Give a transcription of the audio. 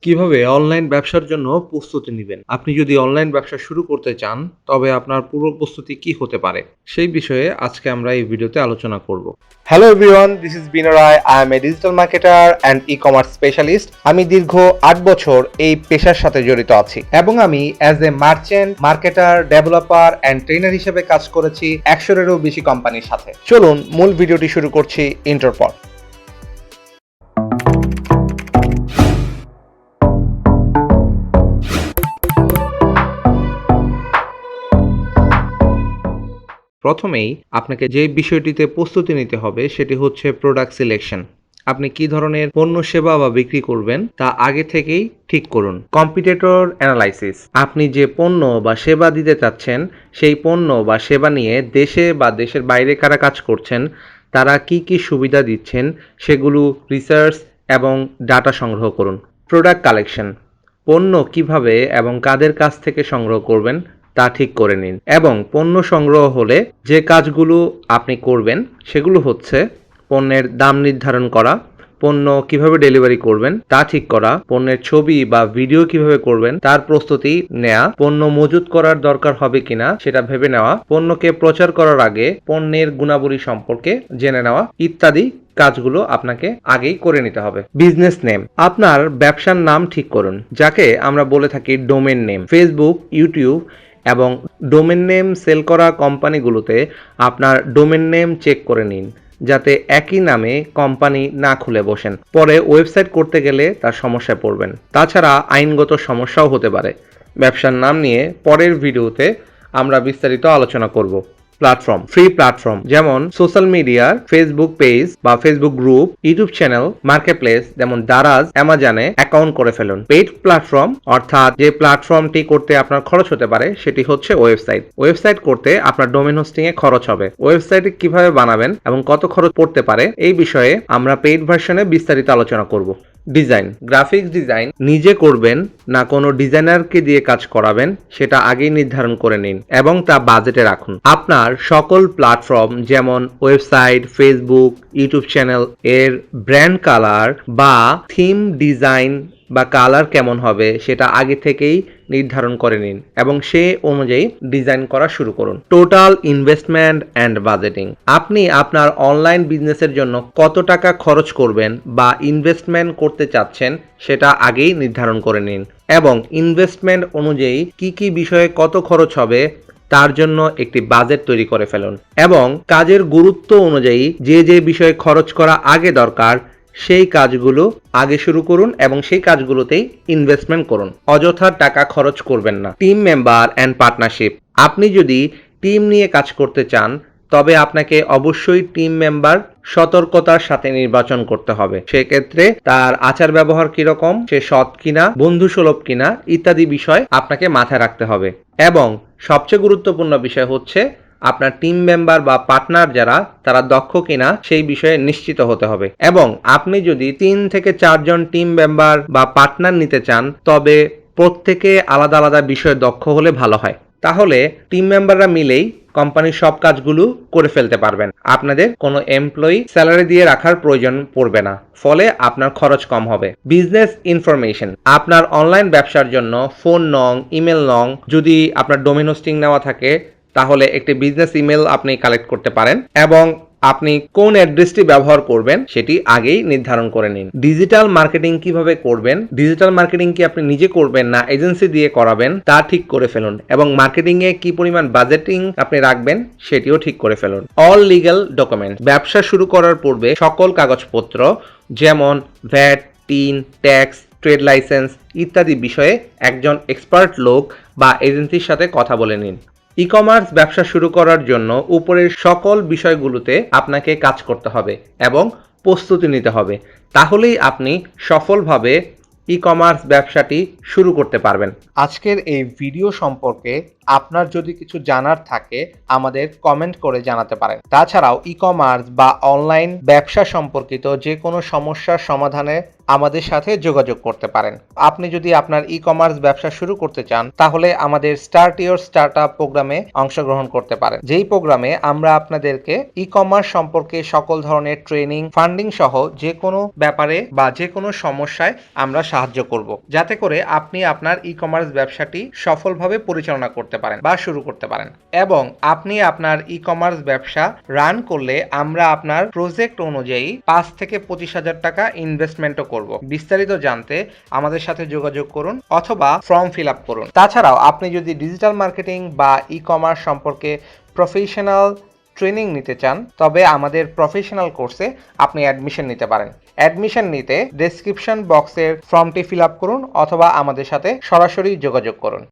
কিভাবে অনলাইন ব্যবসার জন্য প্রস্তুতি নিবেন? আপনি যদি অনলাইন ব্যবসা শুরু করতে চান, তবে আপনার পূর্ব প্রস্তুতি কি হতে পারে? সেই বিষয়ে আজকে আমরা এই ভিডিওতে আলোচনা করব। Hello everyone, this is Binoy. I am a digital marketer and e-commerce specialist. আমি দীর্ঘ 8 বছর এই পেশার সাথে জড়িত আছি এবং আমি as a merchant, marketer, developer and trainer হিসেবে কাজ করেছি 100-এরও বেশি কোম্পানির সাথে। চলুন মূল ভিডিওটি শুরু করছি ইন্ট্রোর পর। প্রথমেই আপনাকে যে বিষয়টিতে প্রস্তুতি নিতে হবে সেটি হচ্ছে প্রোডাক্ট সিলেকশন। আপনি কি ধরনের পণ্য সেবা বা বিক্রি করবেন তা আগে থেকেই ঠিক করুন। কম্পিটিটর অ্যানালাইসিস, আপনি যে পণ্য বা সেবা দিতে চাচ্ছেন সেই পণ্য বা সেবা নিয়ে দেশে বা দেশের বাইরে কারা কাজ করছেন, তারা কি কি সুবিধা দিচ্ছেন সেগুলো রিসার্চ এবং ডাটা সংগ্রহ করুন। প্রোডাক্ট কালেকশন, পণ্য কিভাবে এবং কাদের কাছ থেকে সংগ্রহ করবেন তা ঠিক করে নিন। এবং পণ্য সংগ্রহ হলে যে কাজগুলো আপনি করবেন সেগুলো হচ্ছে পণ্যের দাম নির্ধারণ করা, পণ্য কিভাবে ডেলিভারি করবেন তা ঠিক করা, পণ্যের ছবি বা ভিডিও কিভাবে করবেন তার প্রস্তুতি নেওয়া, পণ্য মজুত করার দরকার হবে কিনা সেটা ভেবে নেওয়া, পণ্যকে প্রচার করার আগে পণ্যের গুণাবলী সম্পর্কে জেনে নেওয়া ইত্যাদি কাজগুলো আপনাকে আগেই করে নিতে হবে। বিজনেস নেম, আপনার ব্যবসার নাম ঠিক করুন, যাকে আমরা বলে থাকি ডোমেন নেম। ফেসবুক, ইউটিউব এবং ডোমেন নেম সেল করা কোম্পানিগুলোতে আপনার ডোমেন নেম চেক করে নিন, যাতে একই নামে কোম্পানি না খুলে বসেন, পরে ওয়েবসাইট করতে গেলে তার সমস্যায় পড়বেন। তাছাড়া আইনগত সমস্যাও হতে পারে। ব্যবসার নাম নিয়ে পরের ভিডিওতে আমরা বিস্তারিত আলোচনা করব। প্ল্যাটফর্ম, ফ্রি প্ল্যাটফর্ম যেমন সোশ্যাল মিডিয়ার ফেসবুক পেজ বা Facebook group, YouTube channel, marketplace যেমন দারাজ, অ্যামাজনে অ্যাকাউন্ট করে ফেলুন। পেইড প্ল্যাটফর্ম অর্থাৎ যে প্ল্যাটফর্মটি করতে আপনার খরচ হতে পারে সেটি হচ্ছে ওয়েবসাইট। ওয়েবসাইট করতে আপনার ডোমেন হোস্টিং এ খরচ হবে। ওয়েবসাইটে কিভাবে বানাবেন এবং কত খরচ পড়তে পারে এই বিষয়ে আমরা পেইড ভার্সনে বিস্তারিত আলোচনা করব। ডিজাইন, গ্রাফিক্স ডিজাইন নিজে করবেন না কোনো ডিজাইনারকে দিয়ে কাজ করাবেন সেটা আগেই নির্ধারণ করে নিন এবং তা বাজেটে রাখুন। আপনার সকল প্ল্যাটফর্ম যেমন ওয়েবসাইট, ফেসবুক, ইউটিউব চ্যানেল এর ব্র্যান্ড কালার বা থিম ডিজাইন বা কালার কেমন হবে সেটা আগে থেকেই নির্ধারণ করে নিন এবং সে অনুযায়ী ডিজাইন করা শুরু করুন। টোটাল ইনভেস্টমেন্ট অ্যান্ড বাজেটিং, আপনি আপনার অনলাইন বিজনেসের জন্য কত টাকা খরচ করবেন বা ইনভেস্টমেন্ট করতে চাচ্ছেন সেটা আগেই নির্ধারণ করে নিন এবং ইনভেস্টমেন্ট অনুযায়ী কি কি বিষয়ে কত খরচ হবে তার জন্য একটি বাজেট তৈরি করে ফেলুন এবং কাজের গুরুত্ব অনুযায়ী যে যে বিষয়ে খরচ করা আগে দরকার সেই কাজগুলো আগে শুরু করুন এবং সেই কাজগুলোতেই ইনভেস্টমেন্ট করুন। অযথা টাকা খরচ করবেন না। টিম মেম্বার অ্যান্ড পার্টনারশিপ, আপনি যদি টিম নিয়ে কাজ করতে চান তবে আপনাকে অবশ্যই টিম মেম্বার সতর্কতার সাথে নির্বাচন করতে হবে। সেক্ষেত্রে তার আচার ব্যবহার কিরকম, সে সৎ কিনা, বন্ধুসুলভ কিনা ইত্যাদি বিষয় আপনাকে মাথায় রাখতে হবে। এবং সবচেয়ে গুরুত্বপূর্ণ বিষয় হচ্ছে আপনার টিম মেম্বার বা পার্টনার যারা তারা দক্ষ কিনা সেই বিষয়ে নিশ্চিত হতে হবে। এবং আপনি যদি 3 থেকে 4 জন টিম মেম্বার বা পার্টনার নিতে চান তবে প্রত্যেকে আলাদা আলাদা বিষয়ে দক্ষ হলে ভালো হয়। তাহলে টিম মেম্বাররা মিলেই কোম্পানির সব কাজগুলো করে ফেলতে পারবেন। আপনাদের কোনো এমপ্লয়ি স্যালারি দিয়ে রাখার প্রয়োজন পড়বে না, ফলে আপনার খরচ কম হবে। বিজনেস ইনফরমেশন, আপনার অনলাইন ব্যবসার জন্য ফোন নং, ইমেল নং, যদি আপনার ডোমেন হোস্টিং নেওয়া থাকে তাহলে একটি বিজনেস ইমেল আপনি কালেক্ট করতে পারেন এবং আপনি কোন অ্যাড্রেসটি ব্যবহার করবেন সেটি আগেই নির্ধারণ করে নিন। ডিজিটাল মার্কেটিং কিভাবে করবেন, ডিজিটাল মার্কেটিং কি আপনি নিজে করবেন না এজেন্সি দিয়ে করাবেন তা ঠিক করে ফেলুন এবং মার্কেটিং এ কি পরিমাণ বাজেটিং আপনি রাখবেন সেটিও ঠিক করে ফেলুন। অল লিগ্যাল ডকুমেন্ট, ব্যবসা শুরু করার পূর্বে সকল কাগজপত্র যেমন VAT, tin, tax, trade licence ইত্যাদি বিষয়ে একজন এক্সপার্ট লোক বা এজেন্সির সাথে কথা বলে নিন। ই কমার্স ব্যবসা শুরু করার জন্য উপরের সকল বিষয়গুলোতে আপনাকে কাজ করতে হবে এবং প্রস্তুতি নিতে হবে, তাহলেই আপনি সফলভাবে ই কমার্স ব্যবসাটি শুরু করতে পারবেন। আজকের এই ভিডিও সম্পর্কে আপনার যদি কিছু জানার থাকে আমাদের কমেন্ট করে জানাতে পারেন। তাছাড়াও ই কমার্স বা অনলাইন ব্যবসা সম্পর্কিত যে কোনো সমস্যার সমাধানে আমাদের সাথে যোগাযোগ করতে পারেন। আপনি যদি আপনার ই কমার্স ব্যবসা শুরু করতে চান তাহলে আমাদের স্টার্ট ইওর স্টার্টআপ প্রোগ্রামে অংশগ্রহণ করতে পারেন, যেই প্রোগ্রামে আমরা আপনাদেরকে ই কমার্স সম্পর্কে সকল ধরনের ট্রেনিং, ফান্ডিং সহ যে কোনো ব্যাপারে বা যে কোনো সমস্যায় আমরা সাহায্য করব, যাতে করে আপনি আপনার ই কমার্স ব্যবসাটি সফলভাবে পরিচালনা করতে পারেন বা শুরু করতে পারেন। এবং আপনি আপনার ই কমার্স ব্যবসা রান করলে আমরা আপনার প্রজেক্ট অনুযায়ী 5 থেকে 25,000 টাকা ইনভেস্টমেন্টও করব। বিস্তারিত জানতে আমাদের সাথে যোগাযোগ করুন অথবা ফর্ম ফিল আপ করুন। তাছাড়াও আপনি যদি ডিজিটাল মার্কেটিং বা ই কমার্স সম্পর্কে প্রফেশনাল ট্রেনিং নিতে চান তবে আমাদের প্রফেশনাল কোর্সে আপনি অ্যাডমিশন নিতে পারেন। অ্যাডমিশন নিতে ডেসক্রিপশন বক্সের ফর্মটি ফিল আপ করুন অথবা আমাদের সাথে সরাসরি যোগাযোগ করুন।